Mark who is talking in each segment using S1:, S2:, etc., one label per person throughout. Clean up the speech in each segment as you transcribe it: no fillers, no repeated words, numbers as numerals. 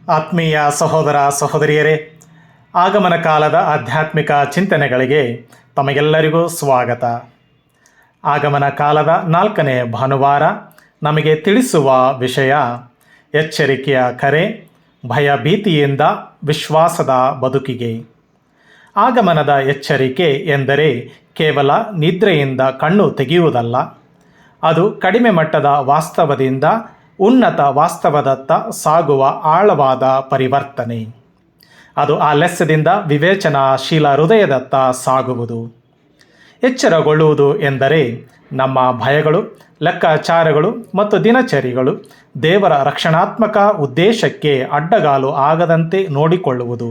S1: ಆತ್ಮೀಯ ಸಹೋದರ ಸಹೋದರಿಯರೇ, ಆಗಮನ ಕಾಲದ ಆಧ್ಯಾತ್ಮಿಕ ಚಿಂತನೆಗಳಿಗೆ ತಮಗೆಲ್ಲರಿಗೂ ಸ್ವಾಗತ. ಆಗಮನ ಕಾಲದ 4ನೇ ಭಾನುವಾರ ನಮಗೆ ತಿಳಿಸುವ ವಿಷಯ ಎಚ್ಚರಿಕೆಯ ಕರೆ, ಭಯ ಭೀತಿಯಿಂದ ವಿಶ್ವಾಸದ ಬದುಕಿಗೆ. ಆಗಮನದ ಎಚ್ಚರಿಕೆ ಎಂದರೆ ಕೇವಲ ನಿದ್ರೆಯಿಂದ ಕಣ್ಣು ತೆಗೆಯುವುದಲ್ಲ, ಅದು ಕಡಿಮೆ ಮಟ್ಟದ ವಾಸ್ತವದಿಂದ ಉನ್ನತ ವಾಸ್ತವದತ್ತ ಸಾಗುವ ಆಳವಾದ ಪರಿವರ್ತನೆ. ಅದು ಆಲಸ್ಯದಿಂದ ವಿವೇಚನಾಶೀಲ ಹೃದಯದತ್ತ ಸಾಗುವುದು. ಎಚ್ಚರಗೊಳ್ಳುವುದು ಎಂದರೆ ನಮ್ಮ ಭಯಗಳು, ಲೆಕ್ಕಾಚಾರಗಳು ಮತ್ತು ದಿನಚರಿಗಳು ದೇವರ ರಕ್ಷಣಾತ್ಮಕ ಉದ್ದೇಶಕ್ಕೆ ಅಡ್ಡಗಾಲು ಆಗದಂತೆ ನೋಡಿಕೊಳ್ಳುವುದು.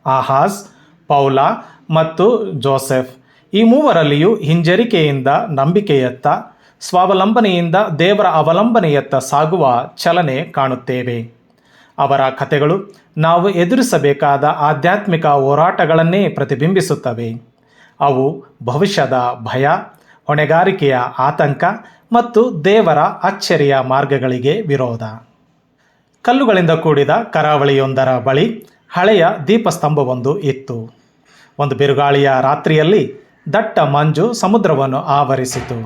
S1: ಆಹಾಜ್, ಪೌಲ ಮತ್ತು ಜೋಸೆಫ್ ಈ ಮೂವರಲ್ಲಿಯೂ ಹಿಂಜರಿಕೆಯಿಂದ ನಂಬಿಕೆಯತ್ತ, ಸ್ವಾವಲಂಬನೆಯಿಂದ ದೇವರ ಅವಲಂಬನೆಯತ್ತ ಸಾಗುವ ಚಲನೆ ಕಾಣುತ್ತೇವೆ. ಅವರ ಕಥೆಗಳು ನಾವು ಎದುರಿಸಬೇಕಾದ ಆಧ್ಯಾತ್ಮಿಕ ಹೋರಾಟಗಳನ್ನೇ ಪ್ರತಿಬಿಂಬಿಸುತ್ತವೆ. ಅವು ಭವಿಷ್ಯದ ಭಯ, ಹೊಣೆಗಾರಿಕೆಯ ಆತಂಕ ಮತ್ತು ದೇವರ ಅಚ್ಚರಿಯ ಮಾರ್ಗಗಳಿಗೆ ವಿರೋಧ. ಕಲ್ಲುಗಳಿಂದ ಕೂಡಿದ ಕರಾವಳಿಯೊಂದರ ಬಳಿ ಹಳೆಯ ದೀಪಸ್ತಂಭವೊಂದು ಇತ್ತು. ಒಂದು ಬಿರುಗಾಳಿಯ ರಾತ್ರಿಯಲ್ಲಿ ದಟ್ಟ ಮಂಜು ಸಮುದ್ರವನ್ನು ಆವರಿಸಿತು.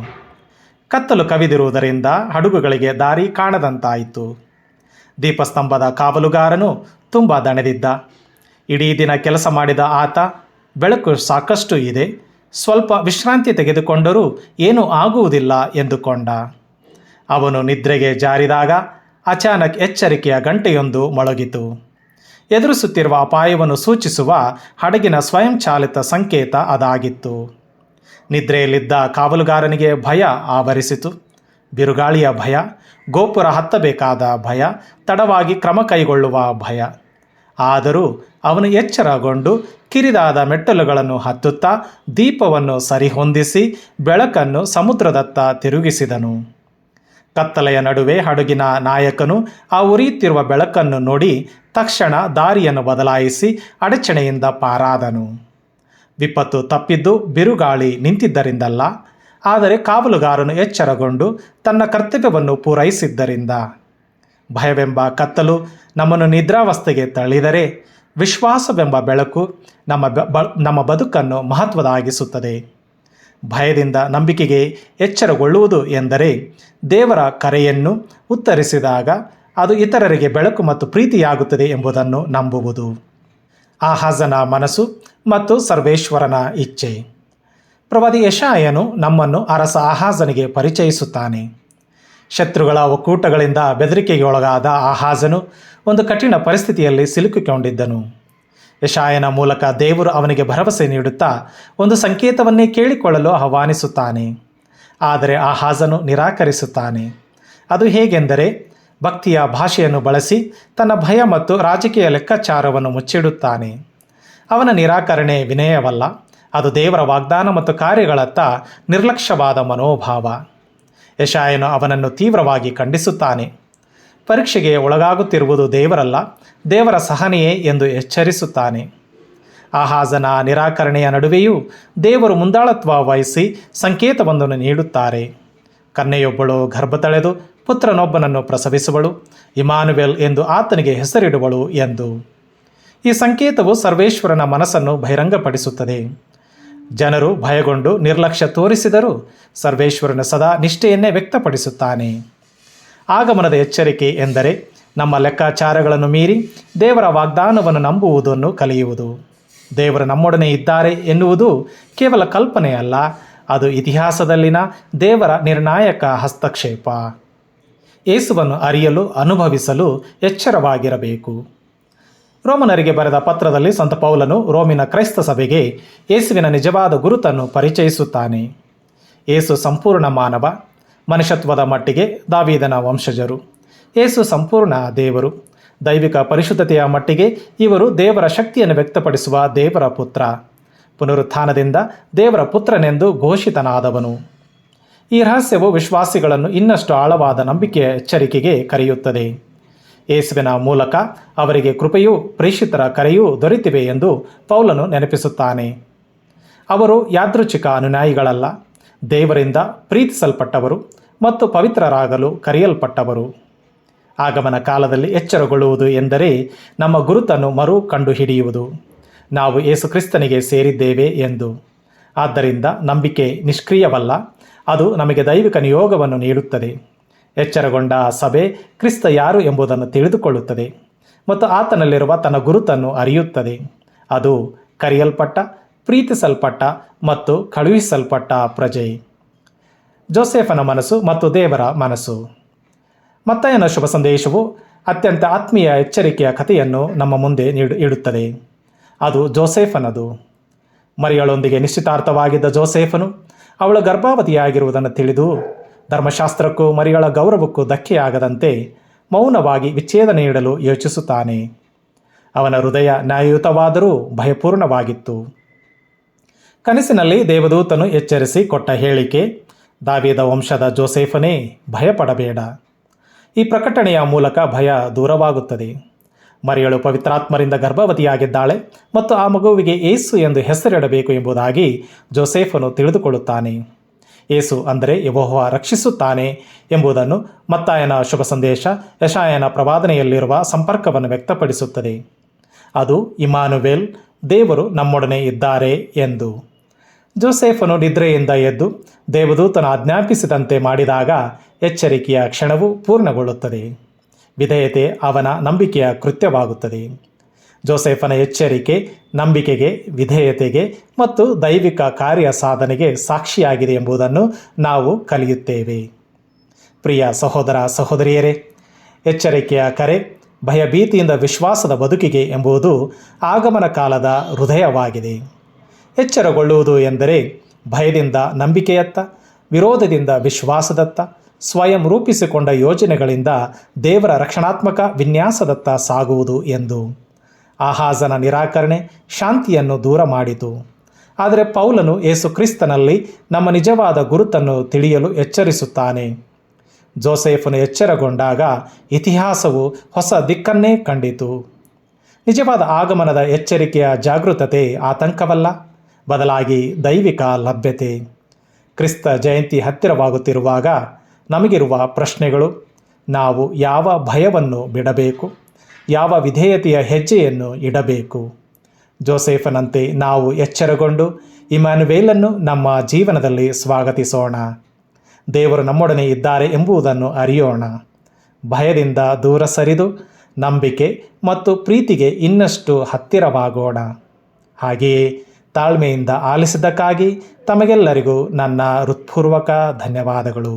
S1: ಕತ್ತಲು ಕವಿದಿರುವುದರಿಂದ ಹಡಗುಗಳಿಗೆ ದಾರಿ ಕಾಣದಂತಾಯಿತು. ದೀಪಸ್ತಂಭದ ಕಾವಲುಗಾರನು ತುಂಬ ದಣದಿದ್ದ. ಇಡೀ ದಿನ ಕೆಲಸ ಮಾಡಿದ ಆತ, ಬೆಳಕು ಸಾಕಷ್ಟು ಇದೆ, ಸ್ವಲ್ಪ ವಿಶ್ರಾಂತಿ ತೆಗೆದುಕೊಂಡರೂ ಏನೂ ಆಗುವುದಿಲ್ಲ ಎಂದುಕೊಂಡ. ಅವನು ನಿದ್ರೆಗೆ ಜಾರಿದಾಗ ಅಚಾನಕ್ ಎಚ್ಚರಿಕೆಯ ಗಂಟೆಯೊಂದು ಮೊಳಗಿತು. ಎದುರಿಸುತ್ತಿರುವ ಅಪಾಯವನ್ನು ಸೂಚಿಸುವ ಹಡಗಿನ ಸ್ವಯಂಚಾಲಿತ ಸಂಕೇತ ಅದಾಗಿತ್ತು. ನಿದ್ರೆಯಲ್ಲಿದ್ದ ಕಾವಲುಗಾರನಿಗೆ ಭಯ ಆವರಿಸಿತು. ಬಿರುಗಾಳಿಯ ಭಯ, ಗೋಪುರ ಹತ್ತಬೇಕಾದ ಭಯ, ತಡವಾಗಿ ಕ್ರಮ ಕೈಗೊಳ್ಳುವ ಭಯ. ಆದರೂ ಅವನು ಎಚ್ಚರಗೊಂಡು ಕಿರಿದಾದ ಮೆಟ್ಟಲುಗಳನ್ನು ಹತ್ತುತ್ತಾ ದೀಪವನ್ನು ಸರಿಹೊಂದಿಸಿ ಬೆಳಕನ್ನು ಸಮುದ್ರದತ್ತ ತಿರುಗಿಸಿದನು. ಕತ್ತಲೆಯ ನಡುವೆ ಹಡಗಿನ ನಾಯಕನು ಆ ಉರಿಯುತ್ತಿರುವ ಬೆಳಕನ್ನು ನೋಡಿ ತಕ್ಷಣ ದಾರಿಯನ್ನು ಬದಲಾಯಿಸಿ ಅಡಚಣೆಯಿಂದ ಪಾರಾದನು. ವಿಪತ್ತು ತಪ್ಪಿದ್ದು ಬಿರುಗಾಳಿ ನಿಂತಿದ್ದರಿಂದಲ್ಲ, ಆದರೆ ಕಾವಲುಗಾರನು ಎಚ್ಚರಗೊಂಡು ತನ್ನ ಕರ್ತವ್ಯವನ್ನು ಪೂರೈಸಿದ್ದರಿಂದ. ಭಯವೆಂಬ ಕತ್ತಲು ನಮ್ಮನ್ನು ನಿದ್ರಾವಸ್ಥೆಗೆ ತಳ್ಳಿದರೆ, ವಿಶ್ವಾಸವೆಂಬ ಬೆಳಕು ನಮ್ಮ ಬದುಕನ್ನು ಮಹತ್ವದಾಗಿಸುತ್ತದೆ. ಭಯದಿಂದ ನಂಬಿಕೆಗೆ ಎಚ್ಚರಗೊಳ್ಳುವುದು ಎಂದರೆ ದೇವರ ಕರೆಯನ್ನು ಉತ್ತರಿಸಿದಾಗ ಅದು ಇತರರಿಗೆ ಬೆಳಕು ಮತ್ತು ಪ್ರೀತಿಯಾಗುತ್ತದೆ ಎಂಬುದನ್ನು ನಂಬುವುದು. ಆಹಾಜನ ಮನಸ್ಸು ಮತ್ತು ಸರ್ವೇಶ್ವರನ ಇಚ್ಛೆ. ಪ್ರವಾದಿ ಯೆಶಾಯನು ನಮ್ಮನ್ನು ಅರಸ ಆಹಾಜನಿಗೆ ಪರಿಚಯಿಸುತ್ತಾನೆ. ಶತ್ರುಗಳ ಒಕ್ಕೂಟಗಳಿಂದ ಬೆದರಿಕೆಗೆ ಒಳಗಾದ ಆಹಾಜನು ಒಂದು ಕಠಿಣ ಪರಿಸ್ಥಿತಿಯಲ್ಲಿ ಸಿಲುಕಿಕೊಂಡಿದ್ದನು. ಯೆಶಾಯನ ಮೂಲಕ ದೇವರು ಅವನಿಗೆ ಭರವಸೆ ನೀಡುತ್ತಾ ಒಂದು ಸಂಕೇತವನ್ನೇ ಕೇಳಿಕೊಳ್ಳಲು ಆಹ್ವಾನಿಸುತ್ತಾನೆ. ಆದರೆ ಆಹಾಜನು ನಿರಾಕರಿಸುತ್ತಾನೆ. ಅದು ಹೇಗೆಂದರೆ, ಭಕ್ತಿಯ ಭಾಷೆಯನ್ನು ಬಳಸಿ ತನ್ನ ಭಯ ಮತ್ತು ರಾಜಕೀಯ ಲೆಕ್ಕಾಚಾರವನ್ನು ಮುಚ್ಚಿಡುತ್ತಾನೆ. ಅವನ ನಿರಾಕರಣೆ ವಿನಯವಲ್ಲ, ಅದು ದೇವರ ವಾಗ್ದಾನ ಮತ್ತು ಕಾರ್ಯಗಳತ್ತ ನಿರ್ಲಕ್ಷ್ಯವಾದ ಮನೋಭಾವ. ಯೆಶಾಯನು ಅವನನ್ನು ತೀವ್ರವಾಗಿ ಖಂಡಿಸುತ್ತಾನೆ. ಪರೀಕ್ಷೆಗೆ ಒಳಗಾಗುತ್ತಿರುವುದು ದೇವರಲ್ಲ, ದೇವರ ಸಹನೆಯೇ ಎಂದು ಎಚ್ಚರಿಸುತ್ತಾನೆ. ಆಹಾಜನ ನಿರಾಕರಣೆಯ ನಡುವೆಯೂ ದೇವರು ಮುಂದಾಳತ್ವ ವಹಿಸಿ ಸಂಕೇತವೊಂದನ್ನು ನೀಡುತ್ತಾರೆ. ಕನ್ಯೆಯೊಬ್ಬಳು ಗರ್ಭ ತಳೆದು ಪುತ್ರನೊಬ್ಬನನ್ನು ಪ್ರಸವಿಸುವಳು, ಇಮಾನುವೆಲ್ ಎಂದು ಆತನಿಗೆ ಹೆಸರಿಡುವಳು ಎಂದು. ಈ ಸಂಕೇತವು ಸರ್ವೇಶ್ವರನ ಮನಸ್ಸನ್ನು ಬಹಿರಂಗಪಡಿಸುತ್ತದೆ. ಜನರು ಭಯಗೊಂಡು ನಿರ್ಲಕ್ಷ್ಯ ತೋರಿಸಿದರೂ ಸರ್ವೇಶ್ವರನ ಸದಾ ನಿಷ್ಠೆಯನ್ನೇ ವ್ಯಕ್ತಪಡಿಸುತ್ತಾನೆ. ಆಗಮನದ ಎಚ್ಚರಿಕೆ ಎಂದರೆ ನಮ್ಮ ಲೆಕ್ಕಾಚಾರಗಳನ್ನು ಮೀರಿ ದೇವರ ವಾಗ್ದಾನವನ್ನು ನಂಬುವುದನ್ನು ಕಲಿಯುವುದು. ದೇವರು ನಮ್ಮೊಡನೆ ಇದ್ದಾರೆ ಎನ್ನುವುದು ಕೇವಲ ಕಲ್ಪನೆಯಲ್ಲ, ಅದು ಇತಿಹಾಸದಲ್ಲಿನ ದೇವರ ನಿರ್ಣಾಯಕ ಹಸ್ತಕ್ಷೇಪ. ಯೇಸುವನ್ನು ಅರಿಯಲು, ಅನುಭವಿಸಲು ಎಚ್ಚರವಾಗಿರಬೇಕು. ರೋಮನರಿಗೆ ಬರೆದ ಪತ್ರದಲ್ಲಿ ಸಂತ ಪೌಲನು ರೋಮಿನ ಕ್ರೈಸ್ತ ಸಭೆಗೆ ಯೇಸುವಿನ ನಿಜವಾದ ಗುರುತನ್ನು ಪರಿಚಯಿಸುತ್ತಾನೆ. ಯೇಸು ಸಂಪೂರ್ಣ ಮಾನವ, ಮನುಷ್ಯತ್ವದ ಮಟ್ಟಿಗೆ ದಾವೀದನ ವಂಶಜರು. ಯೇಸು ಸಂಪೂರ್ಣ ದೇವರು, ದೈವಿಕ ಪರಿಶುದ್ಧತೆಯ ಮಟ್ಟಿಗೆ ಇವರು ದೇವರ ಶಕ್ತಿಯನ್ನು ವ್ಯಕ್ತಪಡಿಸುವ ದೇವರ ಪುತ್ರ, ಪುನರುತ್ಥಾನದಿಂದ ದೇವರ ಪುತ್ರನೆಂದು ಘೋಷಿತನಾದವನು. ಈ ರಹಸ್ಯವು ವಿಶ್ವಾಸಿಗಳನ್ನು ಇನ್ನಷ್ಟು ಆಳವಾದ ನಂಬಿಕೆಯ ಎಚ್ಚರಿಕೆಗೆ ಕರೆಯುತ್ತದೆ. ಯೇಸುವಿನ ಮೂಲಕ ಅವರಿಗೆ ಕೃಪೆಯೂ ಪ್ರೇಷಿತರ ಕರೆಯೂ ದೊರೆತಿವೆ ಎಂದು ಪೌಲನು ನೆನಪಿಸುತ್ತಾನೆ. ಅವರು ಯಾದೃಚ್ಛಿಕ ಅನುಯಾಯಿಗಳಲ್ಲ, ದೇವರಿಂದ ಪ್ರೀತಿಸಲ್ಪಟ್ಟವರು ಮತ್ತು ಪವಿತ್ರರಾಗಲು ಕರೆಯಲ್ಪಟ್ಟವರು. ಆಗಮನ ಕಾಲದಲ್ಲಿ ಎಚ್ಚರಗೊಳ್ಳುವುದು ಎಂದರೆ ನಮ್ಮ ಗುರುತನ್ನು ಮರು ಕಂಡುಹಿಡಿಯುವುದು, ನಾವು ಯೇಸು ಕ್ರಿಸ್ತನಿಗೆ ಸೇರಿದ್ದೇವೆ ಎಂದು. ಆದ್ದರಿಂದ ನಂಬಿಕೆ ನಿಷ್ಕ್ರಿಯವಲ್ಲ, ಅದು ನಮಗೆ ದೈವಿಕ ನಿಯೋಗವನ್ನು ನೀಡುತ್ತದೆ. ಎಚ್ಚರಗೊಂಡ ಸಭೆ ಕ್ರಿಸ್ತ ಯಾರು ಎಂಬುದನ್ನು ತಿಳಿದುಕೊಳ್ಳುತ್ತದೆ ಮತ್ತು ಆತನಲ್ಲಿರುವ ತನ್ನ ಗುರುತನ್ನು ಅರಿಯುತ್ತದೆ. ಅದು ಕರೆಯಲ್ಪಟ್ಟ, ಪ್ರೀತಿಸಲ್ಪಟ್ಟ ಮತ್ತು ಕಳುಹಿಸಲ್ಪಟ್ಟ ಪ್ರಜೆ. ಜೋಸೆಫನ ಮನಸ್ಸು ಮತ್ತು ದೇವರ ಮನಸ್ಸು. ಮತ್ತಾಯನ ಶುಭ ಸಂದೇಶವು ಅತ್ಯಂತ ಆತ್ಮೀಯ ಎಚ್ಚರಿಕೆಯ ಕಥೆಯನ್ನು ನಮ್ಮ ಮುಂದೆ ಇಡುತ್ತದೆ. ಅದು ಜೋಸೆಫನದು. ಮರಿಯಳೊಂದಿಗೆ ನಿಶ್ಚಿತಾರ್ಥವಾಗಿದ್ದ ಜೋಸೆಫನು ಅವಳು ಗರ್ಭವತಿಯಾಗಿರುವುದನ್ನು ತಿಳಿದು ಧರ್ಮಶಾಸ್ತ್ರಕ್ಕೂ ಮರಿಯಳ ಗೌರವಕ್ಕೂ ಧಕ್ಕೆಯಾಗದಂತೆ ಮೌನವಾಗಿ ವಿಚ್ಛೇದನ ನೀಡಲು ಯೋಚಿಸುತ್ತಾನೆ. ಅವನ ಹೃದಯ ನ್ಯಾಯಯುತವಾದರೂ ಭಯಪೂರ್ಣವಾಗಿತ್ತು. ಕನಸಿನಲ್ಲಿ ದೇವದೂತನು ಎಚ್ಚರಿಸಿ ಕೊಟ್ಟ ಹೇಳಿಕೆ, ದಾವೀದ ವಂಶದ ಜೋಸೆಫನೇ, ಭಯಪಡಬೇಡ. ಈ ಪ್ರಕಟಣೆಯ ಮೂಲಕ ಭಯ ದೂರವಾಗುತ್ತದೆ. ಮರಿಯಳು ಪವಿತ್ರಾತ್ಮರಿಂದ ಗರ್ಭವತಿಯಾಗಿದ್ದಾಳೆ ಮತ್ತು ಆ ಮಗುವಿಗೆ ಏಸು ಎಂದು ಹೆಸರಿಡಬೇಕು ಎಂಬುದಾಗಿ ಜೋಸೆಫನು ತಿಳಿದುಕೊಳ್ಳುತ್ತಾನೆ. ಏಸು ಅಂದರೆ ಯೆಹೋವ ರಕ್ಷಿಸುತ್ತಾನೆ ಎಂಬುದನ್ನು ಮತ್ತಾಯನ ಶುಭ ಸಂದೇಶ ಯೆಶಾಯನ ಪ್ರವಾದನೆಯಲ್ಲಿರುವ ಸಂಪರ್ಕವನ್ನು ವ್ಯಕ್ತಪಡಿಸುತ್ತದೆ. ಅದು ಇಮ್ಮಾನುವೇಲ್, ದೇವರು ನಮ್ಮೊಡನೆ ಇದ್ದಾರೆ ಎಂದು. ಜೋಸೆಫನು ನಿದ್ರೆಯಿಂದ ಎದ್ದು ದೇವದೂತನು ಆಜ್ಞಾಪಿಸಿದಂತೆ ಮಾಡಿದಾಗ ಎಚ್ಚರಿಕೆಯ ಕ್ಷಣವು ಪೂರ್ಣಗೊಳ್ಳುತ್ತದೆ. ವಿಧೇಯತೆ ಅವನ ನಂಬಿಕೆಯ ಕೃತ್ಯವಾಗುತ್ತದೆ. ಜೋಸೆಫನ ಎಚ್ಚರಿಕೆ ನಂಬಿಕೆಗೆ, ವಿಧೇಯತೆಗೆ ಮತ್ತು ದೈವಿಕ ಕಾರ್ಯ ಸಾಧನೆಗೆ ಸಾಕ್ಷಿಯಾಗಿದೆ ಎಂಬುದನ್ನು ನಾವು ಕಲಿಯುತ್ತೇವೆ. ಪ್ರಿಯ ಸಹೋದರ ಸಹೋದರಿಯರೇ, ಎಚ್ಚರಿಕೆಯ ಕರೆ ಭಯಭೀತಿಯಿಂದ ವಿಶ್ವಾಸದ ಬದುಕಿಗೆ ಎಂಬುದು ಆಗಮನ ಕಾಲದ ಹೃದಯವಾಗಿದೆ. ಎಚ್ಚರಗೊಳ್ಳುವುದು ಎಂದರೆ ಭಯದಿಂದ ನಂಬಿಕೆಯತ್ತ, ವಿರೋಧದಿಂದ ವಿಶ್ವಾಸದತ್ತ, ಸ್ವಯಂ ರೂಪಿಸಿಕೊಂಡ ಯೋಜನೆಗಳಿಂದ ದೇವರ ರಕ್ಷಣಾತ್ಮಕ ವಿನ್ಯಾಸದತ್ತ ಸಾಗುವುದು ಎಂದು. ಆಹಾಜನ ನಿರಾಕರಣೆ ಶಾಂತಿಯನ್ನು ದೂರ ಮಾಡಿತು. ಆದರೆ ಪೌಲನು ಯೇಸು ಕ್ರಿಸ್ತನಲ್ಲಿ ನಮ್ಮ ನಿಜವಾದ ಗುರುತನ್ನು ತಿಳಿಯಲು ಎಚ್ಚರಿಸುತ್ತಾನೆ. ಜೋಸೆಫನು ಎಚ್ಚರಗೊಂಡಾಗ ಇತಿಹಾಸವು ಹೊಸ ದಿಕ್ಕನ್ನೇ ಕಂಡಿತು. ನಿಜವಾದ ಆಗಮನದ ಎಚ್ಚರಿಕೆಯ ಜಾಗೃತತೆ ಆತಂಕವಲ್ಲ, ಬದಲಾಗಿ ದೈವಿಕ ಲಭ್ಯತೆ. ಕ್ರಿಸ್ತ ಜಯಂತಿ ಹತ್ತಿರವಾಗುತ್ತಿರುವಾಗ ನಮಗಿರುವ ಪ್ರಶ್ನೆಗಳು: ನಾವು ಯಾವ ಭಯವನ್ನು ಬಿಡಬೇಕು? ಯಾವ ವಿಧೇಯತೆಯ ಹೆಜ್ಜೆಯನ್ನು ಇಡಬೇಕು? ಜೋಸೆಫನಂತೆ ನಾವು ಎಚ್ಚರಗೊಂಡು ಇಮ್ಯಾನುವೇಲನ್ನು ನಮ್ಮ ಜೀವನದಲ್ಲಿ ಸ್ವಾಗತಿಸೋಣ. ದೇವರು ನಮ್ಮೊಡನೆ ಇದ್ದಾರೆ ಎಂಬುದನ್ನು ಅರಿಯೋಣ. ಭಯದಿಂದ ದೂರ ಸರಿದು ನಂಬಿಕೆ ಮತ್ತು ಪ್ರೀತಿಗೆ ಇನ್ನಷ್ಟು ಹತ್ತಿರವಾಗೋಣ. ಹಾಗೆಯೇ ತಾಳ್ಮೆಯಿಂದ ಆಲಿಸಿದ್ದಕ್ಕಾಗಿ ತಮಗೆಲ್ಲರಿಗೂ ನನ್ನ ಹೃತ್ಪೂರ್ವಕ ಧನ್ಯವಾದಗಳು.